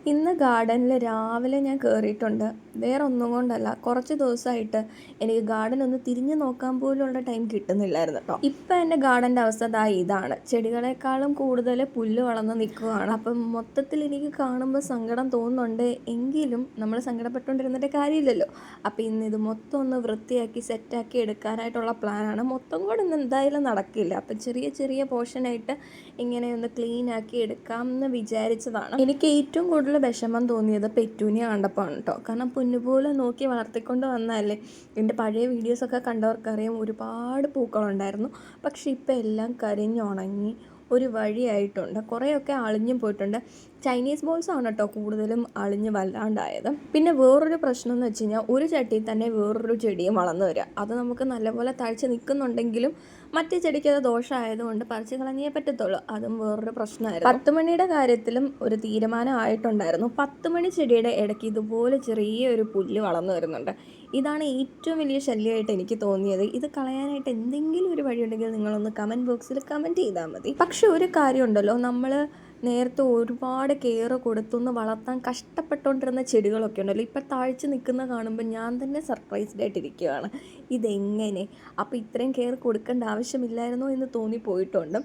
ഇന്ന് ഗാർഡനിൽ രാവിലെ ഞാൻ കയറിയിട്ടുണ്ട്. വേറെ ഒന്നും കൊണ്ടല്ല, കുറച്ച് ദിവസമായിട്ട് എനിക്ക് ഗാർഡൻ ഒന്ന് തിരിഞ്ഞു നോക്കാൻ പോലുള്ള ടൈം കിട്ടുന്നില്ലായിരുന്നു കേട്ടോ. ഇപ്പം എൻ്റെ ഗാർഡൻ്റെ അവസ്ഥ ഇതാണ്. ചെടികളെക്കാളും കൂടുതൽ പുല്ല് വളർന്ന് നിൽക്കുകയാണ്. അപ്പം മൊത്തത്തിൽ എനിക്ക് കാണുമ്പോൾ സങ്കടം തോന്നുന്നുണ്ട്. എങ്കിലും നമ്മൾ സങ്കടപ്പെട്ടുകൊണ്ടിരുന്നിട്ട് കാര്യമില്ലല്ലോ. അപ്പം ഇന്ന് ഇത് മൊത്തം ഒന്ന് വൃത്തിയാക്കി സെറ്റാക്കി എടുക്കാനായിട്ടുള്ള പ്ലാനാണ്. മൊത്തം കൂടെ ഇന്ന് എന്തായാലും നടക്കില്ല. അപ്പം ചെറിയ ചെറിയ പോർഷനായിട്ട് ഇങ്ങനെ ഒന്ന് ക്ലീൻ ആക്കി എടുക്കാം എന്ന് വിചാരിച്ചതാണ്. എനിക്ക് ഏറ്റവും കൂടുതൽ വിഷമം തോന്നിയത് പെറ്റൂനിയ കണ്ടപ്പോഴാണ് കേട്ടോ. കാരണം പൊന്നുപോലെ നോക്കി വളർത്തിക്കൊണ്ട് വന്നതല്ലേ. എൻ്റെ പഴയ വീഡിയോസൊക്കെ കണ്ടവർക്കറിയാം, ഒരുപാട് പൂക്കളുണ്ടായിരുന്നു. പക്ഷെ ഇപ്പം എല്ലാം കരിഞ്ഞുണങ്ങി ഒരു വഴിയായിട്ടുണ്ട്. കുറേയൊക്കെ അളിഞ്ഞും പോയിട്ടുണ്ട്. ചൈനീസ് ബോൾസ് ആണ് കേട്ടോ കൂടുതലും അളിഞ്ഞ് വല്ലാണ്ടായത്. പിന്നെ വേറൊരു പ്രശ്നം എന്ന് വെച്ച് കഴിഞ്ഞാൽ, ഒരു ചട്ടിയിൽ തന്നെ വേറൊരു ചെടിയും വളർന്നു വരിക. അത് നമുക്ക് നല്ലപോലെ തഴച്ച് നിൽക്കുന്നുണ്ടെങ്കിലും മറ്റേ ചെടിക്ക് അത് ദോഷമായതുകൊണ്ട് പറിച്ച് കളഞ്ഞേ പറ്റത്തുള്ളൂ. അതും വേറൊരു പ്രശ്നമായിരുന്നു. 10 മണിയുടെ കാര്യത്തിലും ഒരു തീരുമാനം ആയിട്ടുണ്ടായിരുന്നു. 10 മണി ചെടിയുടെ ഇടയ്ക്ക് ഇതുപോലെ ചെറിയൊരു പുല്ല് വളർന്നു വരുന്നുണ്ട്. ഇതാണ് ഏറ്റവും വലിയ ശല്യമായിട്ട് എനിക്ക് തോന്നിയത്. ഇത് കളയാനായിട്ട് എന്തെങ്കിലും ഒരു വഴിയുണ്ടെങ്കിൽ നിങ്ങളൊന്ന് കമൻറ്റ് ബോക്സിൽ കമൻറ്റ് ചെയ്താൽ മതി. പക്ഷെ ഒരു കാര്യമുണ്ടല്ലോ, നമ്മൾ നേരത്തെ ഒരുപാട് കെയർ കൊടുത്തൊന്ന് വളർത്താൻ കഷ്ടപ്പെട്ടുകൊണ്ടിരുന്ന ചെടികളൊക്കെ ഉണ്ടല്ലോ, ഇപ്പം താഴ്ച നിൽക്കുന്ന കാണുമ്പോൾ ഞാൻ തന്നെ സർപ്രൈസ്ഡ് ആയിട്ടിരിക്കുകയാണ്. ഇതെങ്ങനെ അപ്പോൾ ഇത്രയും കെയർ കൊടുക്കേണ്ട ആവശ്യമില്ലായിരുന്നോ എന്ന് തോന്നിപ്പോയിട്ടുണ്ട്.